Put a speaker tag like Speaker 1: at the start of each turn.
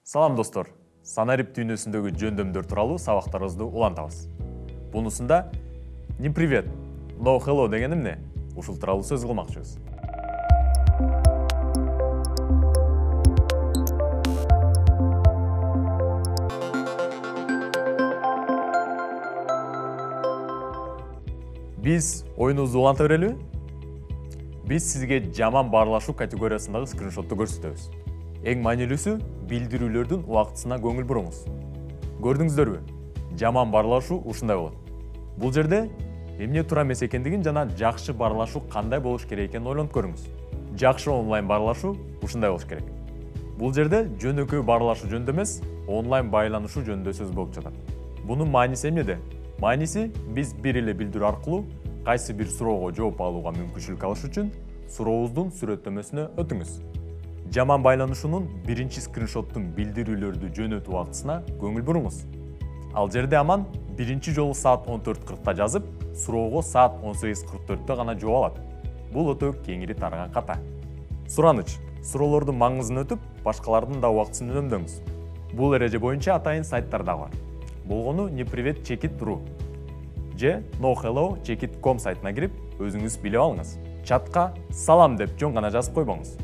Speaker 1: Салам достор, санарип дүйнөсүндөгү жөндөмдөр тууралуу сабактарыбызды улантабыз. Бунусунда не привет, no hello деген эмне? Ушул тууралуу сөз кылмакчыбыз. Биз оюнубузду уланта берелиби? Биз сизге жаман баарлашуу категориясындагы скриншотту көрсөтөбүз. Эң маанилүүсү билдирүүлөрдүн убактысына көңүл буруңуз. Көрдүңүздөрбү? Жаман баарлашуу ушундай болот. Бул жерде эмне туура эмес экендигин жана жакшы баарлашуу кандай болуш керек экенин ойлонуп көрүңүз. Жакшы онлайн баарлашуу ушундай болуш керек. Бул жерде жөнөкөй баарлашуу жөнүндө эмес, онлайн байланышуу жөнүндө сөз болуп жатат. Бунун мааниси эмнеде? Мааниси биз бир эле билдирүү аркылуу кайсы бир суроого жооп алууга мүмкүнчүлүк алыш үчүн сурообуздун сүрөттөмөсүнө өтүңүз. Жаман байланышуунун биринчи скриншоттун билдирүүлөрдү жөнөтүү убактысына көңүл буруңуз. Ал жерде аман биринчи жолу саат 14:40 жазып, суроого саат 18:44 гана жооп алат. Бул өтө кеңири тараган ката. Сураныч: суроолордун маңызын өтүп, башкалардын да убактысын үнөмдөңүз. Бул эреже боюнча атайын сайттар да бар. Болгону neprivet.chekit.ru же nohello.chekit.com сайтына кирип, өзүңүз билип алыңыз. Чатка салам деп жөн гана жазып койбоңуз.